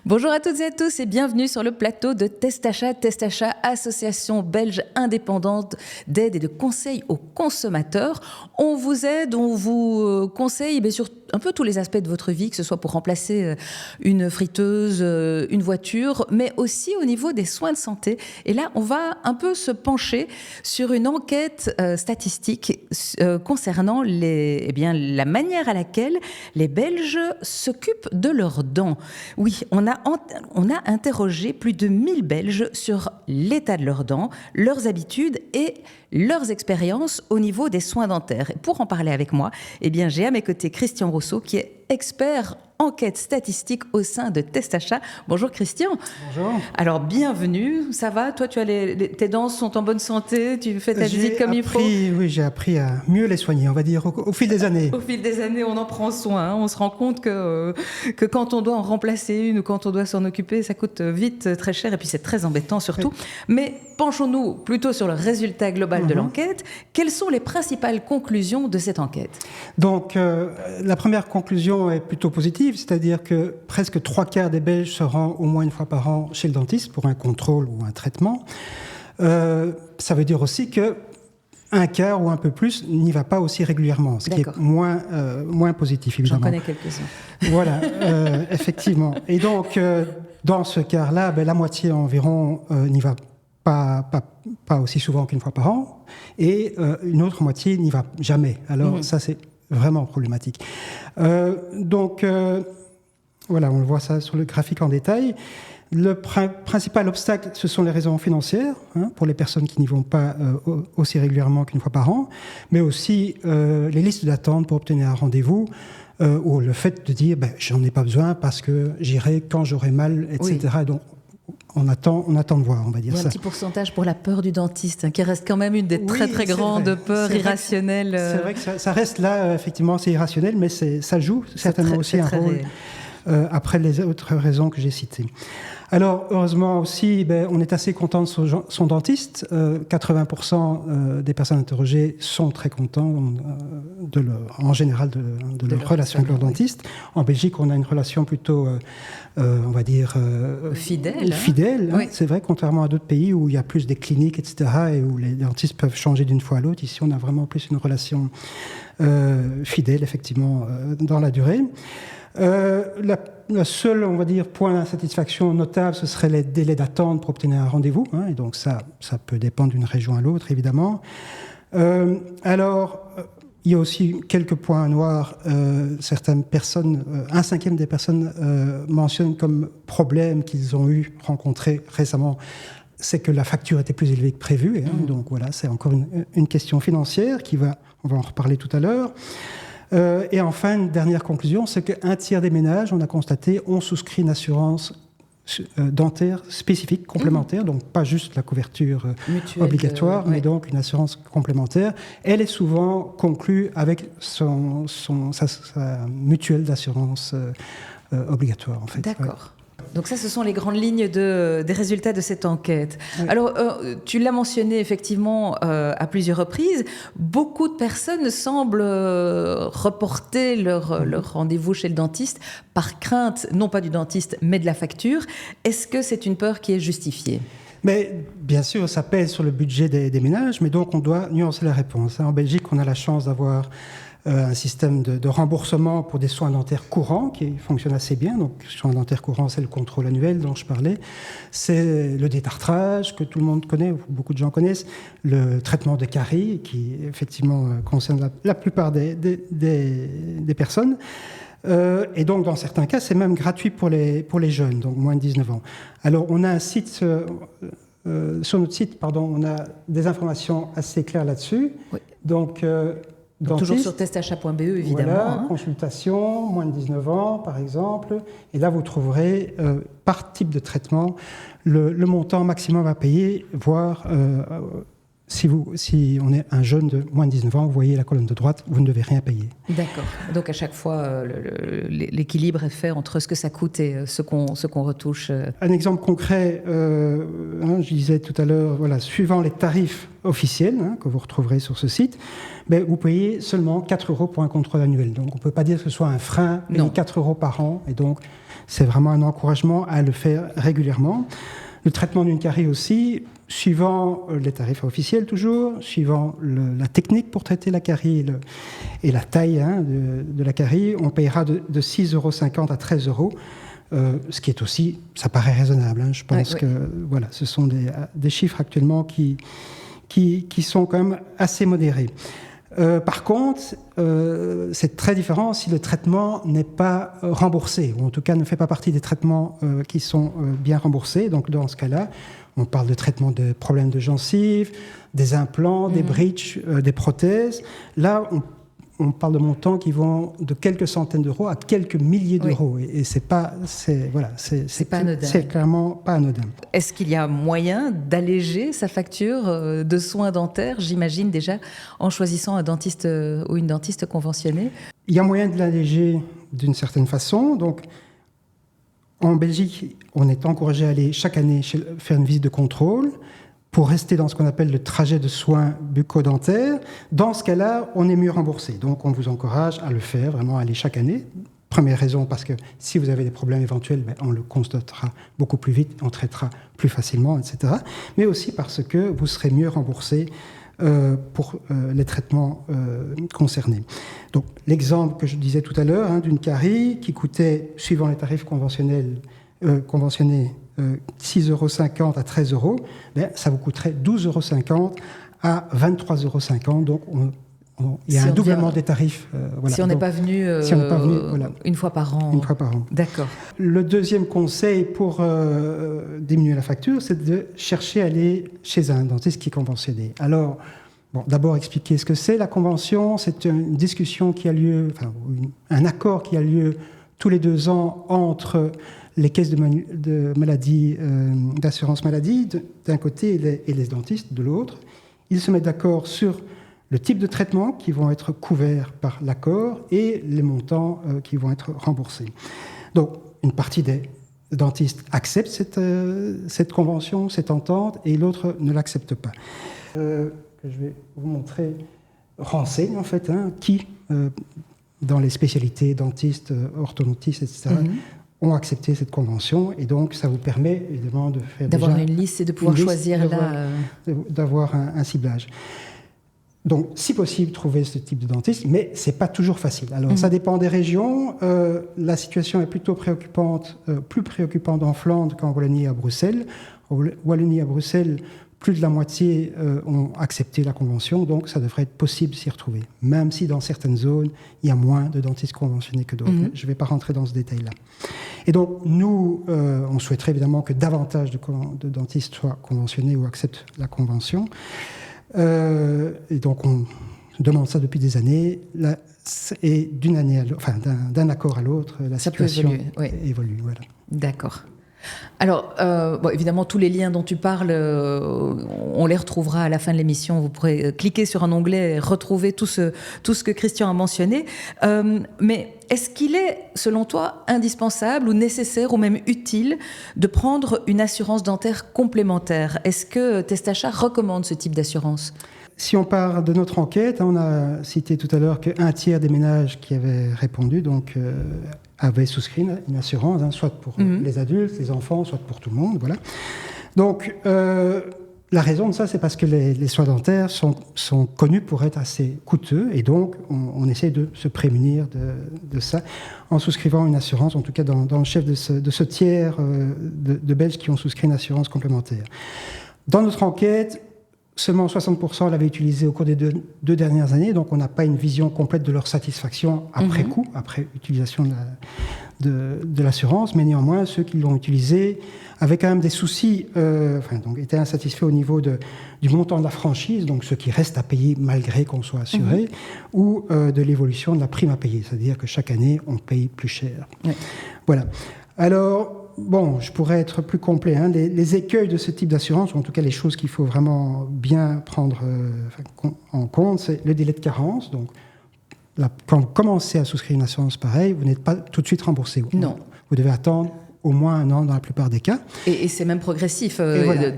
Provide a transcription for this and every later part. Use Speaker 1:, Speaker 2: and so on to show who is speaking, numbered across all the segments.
Speaker 1: Bonjour à toutes et à tous et bienvenue sur le plateau de Testachat. Testachat, association belge indépendante d'aide et de conseil aux consommateurs. On vous aide, on vous conseille sur un peu tous les aspects de votre vie, que ce soit pour remplacer une friteuse, une voiture, mais aussi au niveau des soins de santé. Et là, on va un peu se pencher sur une enquête statistique concernant la manière à laquelle les Belges s'occupent de leurs dents. Oui, on a interrogé plus de 1000 Belges sur l'état de leurs dents, leurs habitudes et leurs expériences au niveau des soins dentaires. Et pour en parler avec moi, j'ai à mes côtés Christian Rousseau, qui est expert enquête statistique au sein de Testachat. Bonjour Christian.
Speaker 2: Bonjour.
Speaker 1: Alors bienvenue, ça va? Toi, tes dents sont en bonne santé? Tu fais ta visite comme il faut?
Speaker 2: Oui, j'ai appris à mieux les soigner, on va dire, au fil des années.
Speaker 1: Au fil des années, on en prend soin. On se rend compte que quand on doit en remplacer une ou quand on doit s'en occuper, ça coûte vite très cher et puis c'est très embêtant surtout. Oui. Mais penchons-nous plutôt sur le résultat global de l'enquête. Quelles sont les principales conclusions de cette enquête?
Speaker 2: Donc, la première conclusion est plutôt positive, c'est-à-dire que presque 3/4 des Belges se rendent au moins une fois par an chez le dentiste pour un contrôle ou un traitement. Ça veut dire aussi que un quart ou un peu plus n'y va pas aussi régulièrement, ce qui est moins positif, évidemment.
Speaker 1: J'en connais quelques-uns.
Speaker 2: Voilà, effectivement. Et donc, dans ce quart-là, la moitié environ n'y va pas aussi souvent qu'une fois par an, et une autre moitié n'y va jamais. Alors, ça, c'est vraiment problématique. Voilà, on le voit ça sur le graphique en détail. Le principal obstacle, ce sont les raisons financières, pour les personnes qui n'y vont pas aussi régulièrement qu'une fois par an, mais aussi les listes d'attente pour obtenir un rendez-vous, ou le fait de dire j'en ai pas besoin parce que j'irai quand j'aurai mal, etc. Oui. Donc, on attend de voir, on va dire ça.
Speaker 1: Il y a un petit pourcentage pour la peur du dentiste, qui reste quand même une des très grandes peurs irrationnelles.
Speaker 2: C'est vrai que ça reste là, effectivement, c'est irrationnel, mais ça joue certainement aussi un rôle après les autres raisons que j'ai citées. Alors, heureusement aussi, on est assez content de son dentiste. 80% des personnes interrogées sont très contents en général de leur relation avec leur dentiste. Oui. En Belgique, on a une relation plutôt, on va dire... fidèle. Oui. C'est vrai, contrairement à d'autres pays où il y a plus des cliniques, etc., et où les dentistes peuvent changer d'une fois à l'autre. Ici, on a vraiment plus une relation fidèle, effectivement, dans la durée. Le seul, on va dire, point d'insatisfaction notable, ce serait les délais d'attente pour obtenir un rendez-vous. Et donc ça peut dépendre d'une région à l'autre, évidemment. Alors, il y a aussi quelques points noirs. Certaines personnes, 1/5 des personnes mentionnent comme problème qu'ils ont rencontré récemment, c'est que la facture était plus élevée que prévu. Donc voilà, c'est encore une question financière on va en reparler tout à l'heure. Et enfin, une dernière conclusion, c'est qu'un tiers des ménages, on a constaté, ont souscrit une assurance dentaire spécifique, complémentaire, donc pas juste la couverture obligatoire, mais donc une assurance complémentaire. Elle est souvent conclue avec sa mutuelle d'assurance obligatoire, en fait.
Speaker 1: D'accord. Ouais. Donc ça, ce sont les grandes lignes des résultats de cette enquête. Oui. Alors, tu l'as mentionné effectivement à plusieurs reprises, beaucoup de personnes semblent reporter leur rendez-vous chez le dentiste par crainte, non pas du dentiste, mais de la facture. Est-ce que c'est une peur qui est justifiée ?
Speaker 2: Mais bien sûr, ça pèse sur le budget des ménages, mais donc on doit nuancer la réponse. En Belgique, on a la chance d'avoir un système de remboursement pour des soins dentaires courants qui fonctionne assez bien. Donc, soins dentaires courants, c'est le contrôle annuel dont je parlais. C'est le détartrage que tout le monde connaît, beaucoup de gens connaissent. Le traitement des caries qui, effectivement, concerne la plupart des personnes. Et donc, dans certains cas, c'est même gratuit pour les jeunes, donc moins de 19 ans. Alors, on a un site... sur notre site, on a des informations assez claires là-dessus.
Speaker 1: Oui.
Speaker 2: Donc
Speaker 1: toujours sur testachat.be, évidemment.
Speaker 2: Voilà, consultation, moins de 19 ans, par exemple. Et là, vous trouverez, par type de traitement, le montant maximum à payer, voire si on est un jeune de moins de 19 ans, vous voyez la colonne de droite, vous ne devez rien payer.
Speaker 1: D'accord. Donc à chaque fois, l'équilibre est fait entre ce que ça coûte et ce qu'on retouche.
Speaker 2: Un exemple concret, je disais tout à l'heure, voilà, suivant les tarifs officiels que vous retrouverez sur ce site, vous payez seulement 4 € pour un contrôle annuel. Donc on ne peut pas dire que ce soit un frein, payer 4 € par an. Et donc c'est vraiment un encouragement à le faire régulièrement. Le traitement d'une carie aussi, suivant les tarifs officiels toujours, suivant la technique pour traiter la carie et la taille de la carie, on payera de 6,50 € à 13 €, ce qui est aussi, ça paraît raisonnable. Je pense que voilà, ce sont des chiffres actuellement qui sont quand même assez modérés. Par contre, c'est très différent si le traitement n'est pas remboursé, ou en tout cas ne fait pas partie des traitements qui sont bien remboursés. Donc dans ce cas-là, on parle de traitement de problèmes de gencives, des implants, des bridges, des prothèses. Là, on parle de montants qui vont de quelques centaines d'euros à quelques milliers d'euros. Et c'est clairement pas anodin.
Speaker 1: Est-ce qu'il y a moyen d'alléger sa facture de soins dentaires, j'imagine déjà, en choisissant un dentiste ou une dentiste conventionnée?
Speaker 2: Il y a moyen de l'alléger d'une certaine façon. Donc, en Belgique, on est encouragé à aller chaque année faire une visite de contrôle pour rester dans ce qu'on appelle le trajet de soins bucco-dentaires. Dans ce cas-là, on est mieux remboursé. Donc, on vous encourage à le faire, vraiment aller chaque année. Première raison, parce que si vous avez des problèmes éventuels, on le constatera beaucoup plus vite, on traitera plus facilement, etc. Mais aussi parce que vous serez mieux remboursé pour les traitements concernés. Donc, l'exemple que je disais tout à l'heure, d'une carie qui coûtait, suivant les tarifs conventionnés, 6,50 € à 13 €, ça vous coûterait 12,50 € à 23,50 €. Donc, il y a un doublement des tarifs.
Speaker 1: Si on n'est pas venu, une fois par an.
Speaker 2: Une fois par an.
Speaker 1: D'accord.
Speaker 2: Le deuxième conseil pour diminuer la facture, c'est de chercher à aller chez un dentiste qui est conventionné. Alors, d'abord expliquer ce que c'est la convention. C'est une discussion qui a lieu, un accord qui a lieu tous les 2 ans entre les caisses de maladie, d'assurance maladie d'un côté et les dentistes de l'autre. Ils se mettent d'accord sur le type de traitement qui vont être couverts par l'accord et les montants qui vont être remboursés. Donc, une partie des dentistes acceptent cette convention, cette entente, et l'autre ne l'accepte pas. Je vais vous montrer renseigne, en fait, qui, dans les spécialités dentistes, orthodontistes, etc., ont accepté cette convention, et donc ça vous permet évidemment d'avoir
Speaker 1: une liste et de pouvoir choisir
Speaker 2: d'avoir un ciblage. Donc, si possible, trouver ce type de dentiste, mais c'est pas toujours facile. Alors, ça dépend des régions. La situation est plutôt préoccupante, plus préoccupante en Flandre qu'en Wallonie et à Bruxelles. En Wallonie et à Bruxelles, plus de la moitié ont accepté la convention, donc ça devrait être possible de s'y retrouver. Même si dans certaines zones, il y a moins de dentistes conventionnés que d'autres. Je ne vais pas rentrer dans ce détail-là. Et donc, nous, on souhaiterait évidemment que davantage de dentistes soient conventionnés ou acceptent la convention. Et donc, on demande ça depuis des années. Et d'un accord à l'autre, la situation évolue. Voilà.
Speaker 1: D'accord. Alors, évidemment, tous les liens dont tu parles, on les retrouvera à la fin de l'émission. Vous pourrez cliquer sur un onglet et retrouver tout ce que Christian a mentionné. Mais est-ce qu'il est, selon toi, indispensable ou nécessaire ou même utile de prendre une assurance dentaire complémentaire? Est-ce que Testachat recommande ce type d'assurance?
Speaker 2: Si on part de notre enquête, on a cité tout à l'heure qu'un tiers des ménages qui avaient répondu avaient souscrit une assurance, soit pour les adultes, les enfants, soit pour tout le monde. Voilà. Donc, la raison de ça, c'est parce que les soins dentaires sont connus pour être assez coûteux, et donc on essaie de se prémunir de ça en souscrivant une assurance, en tout cas dans le chef de ce tiers de Belges qui ont souscrit une assurance complémentaire. Dans notre enquête, seulement 60% l'avaient utilisé au cours des deux dernières années, donc on n'a pas une vision complète de leur satisfaction après coup, après utilisation de l'assurance, mais néanmoins, ceux qui l'ont utilisé avaient quand même des soucis, donc étaient insatisfaits au niveau du montant de la franchise, donc ce qui reste à payer malgré qu'on soit assuré, ou de l'évolution de la prime à payer, c'est-à-dire que chaque année, on paye plus cher. Voilà. Alors, bon, je pourrais être plus complet. Hein. Les écueils de ce type d'assurance, ou en tout cas les choses qu'il faut vraiment bien prendre en compte, c'est le délai de carence. Donc, là, quand vous commencez à souscrire une assurance pareille, vous n'êtes pas tout de suite remboursé.
Speaker 1: Non.
Speaker 2: Vous devez attendre au moins 1 an dans la plupart des cas.
Speaker 1: Et c'est même progressif.
Speaker 2: Voilà.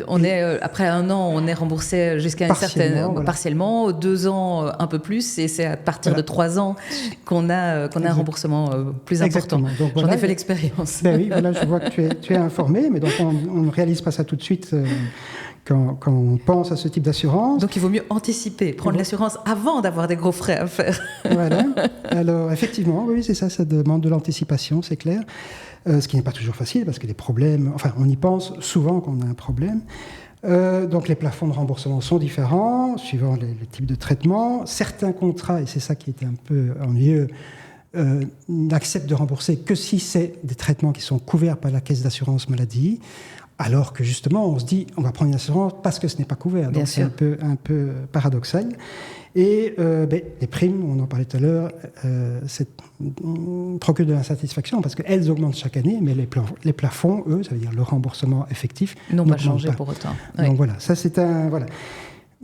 Speaker 1: Après 1 an, on est remboursé jusqu'à une certaine...
Speaker 2: Voilà.
Speaker 1: Partiellement, 2 ans, un peu plus, et c'est à partir de 3 ans qu'on a un remboursement plus important.
Speaker 2: Donc,
Speaker 1: J'en ai fait l'expérience.
Speaker 2: Ben oui, voilà, je vois que tu es informé, mais donc on ne réalise pas ça tout de suite quand on pense à ce type d'assurance.
Speaker 1: Donc il vaut mieux anticiper, prendre l'assurance avant d'avoir des gros frais à faire.
Speaker 2: Voilà. Alors effectivement, oui, c'est ça, ça demande de l'anticipation, c'est clair. Ce qui n'est pas toujours facile parce que les problèmes, enfin on y pense souvent quand on a un problème. Donc les plafonds de remboursement sont différents suivant les types de traitements. Certains contrats, et c'est ça qui était un peu ennuyeux, n'acceptent de rembourser que si c'est des traitements qui sont couverts par la caisse d'assurance maladie, alors que justement on se dit on va prendre une assurance parce que ce n'est pas couvert. Donc c'est un peu paradoxal. Et les primes, on en parlait tout à l'heure, procurent de l'insatisfaction parce qu'elles augmentent chaque année, mais les plafonds, eux, ça veut dire le remboursement effectif,
Speaker 1: n'ont pas changé pour autant.
Speaker 2: Donc voilà, ça c'est un... Voilà.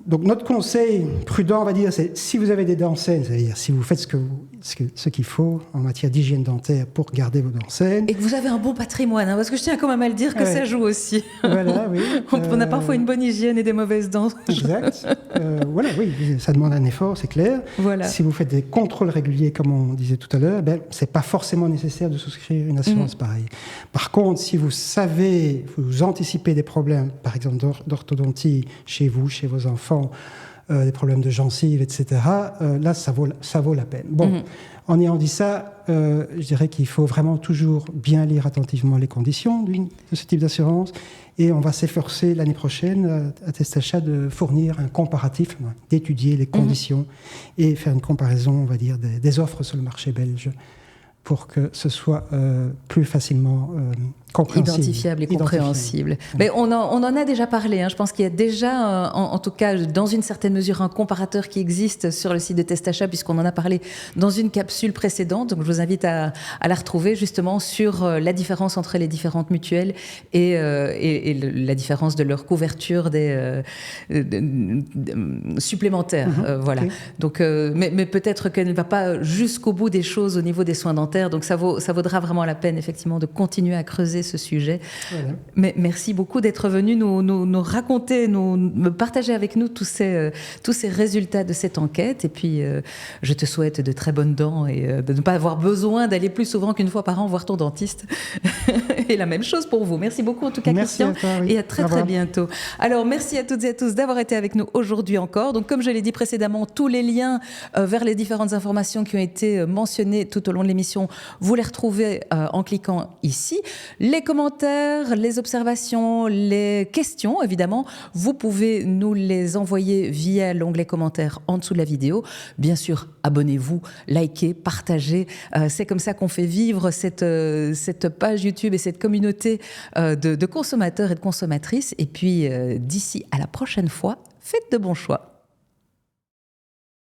Speaker 2: Donc notre conseil prudent, on va dire, c'est si vous avez des dents saines, c'est-à-dire si vous faites ce qu'il faut en matière d'hygiène dentaire pour garder vos dents saines.
Speaker 1: Et que vous avez un bon patrimoine, hein, parce que je tiens quand même à le dire que ça joue aussi.
Speaker 2: Voilà, oui.
Speaker 1: On a parfois une bonne hygiène et des mauvaises dents.
Speaker 2: Exact. Voilà, oui, ça demande un effort, c'est clair.
Speaker 1: Voilà.
Speaker 2: Si vous faites des contrôles réguliers, comme on disait tout à l'heure, c'est pas forcément nécessaire de souscrire une assurance pareille. Par contre, si vous savez, vous anticipez des problèmes, par exemple d'orthodontie chez vous, chez vos enfants, des problèmes de gencives, etc., là, ça vaut la peine. Bon, en ayant dit ça, je dirais qu'il faut vraiment toujours bien lire attentivement les conditions de ce type d'assurance et on va s'efforcer l'année prochaine à Testachat de fournir un comparatif, d'étudier les conditions et faire une comparaison, on va dire, des offres sur le marché belge pour que ce soit plus facilement compréhensible.
Speaker 1: Identifiable et compréhensible. Mais on en a déjà parlé. Hein. Je pense qu'il y a déjà, en tout cas, dans une certaine mesure, un comparateur qui existe sur le site de Testachat, puisqu'on en a parlé dans une capsule précédente. Donc, je vous invite à la retrouver justement sur la différence entre les différentes mutuelles et la différence de leur couverture supplémentaires. Voilà. Okay. Donc, mais peut-être qu'elle ne va pas jusqu'au bout des choses au niveau des soins dentaires. Donc, ça vaudra vraiment la peine, effectivement, de continuer à creuser ce sujet. Voilà. Mais merci beaucoup d'être venu nous raconter, me partager avec nous tous ces résultats de cette enquête. Et puis, je te souhaite de très bonnes dents et de ne pas avoir besoin d'aller plus souvent qu'une fois par an voir ton dentiste. Et la même chose pour vous. Merci beaucoup en tout cas,
Speaker 2: merci
Speaker 1: Christian.
Speaker 2: À toi, oui.
Speaker 1: Et à très bientôt. Alors, merci à toutes et à tous d'avoir été avec nous aujourd'hui encore. Donc, comme je l'ai dit précédemment, tous les liens vers les différentes informations qui ont été mentionnées tout au long de l'émission, vous les retrouvez en cliquant ici. Les commentaires, les observations, les questions, évidemment, vous pouvez nous les envoyer via l'onglet commentaires en dessous de la vidéo. Bien sûr, abonnez-vous, likez, partagez. C'est comme ça qu'on fait vivre cette page YouTube et cette communauté de consommateurs et de consommatrices. Et puis, d'ici à la prochaine fois, faites de bons choix.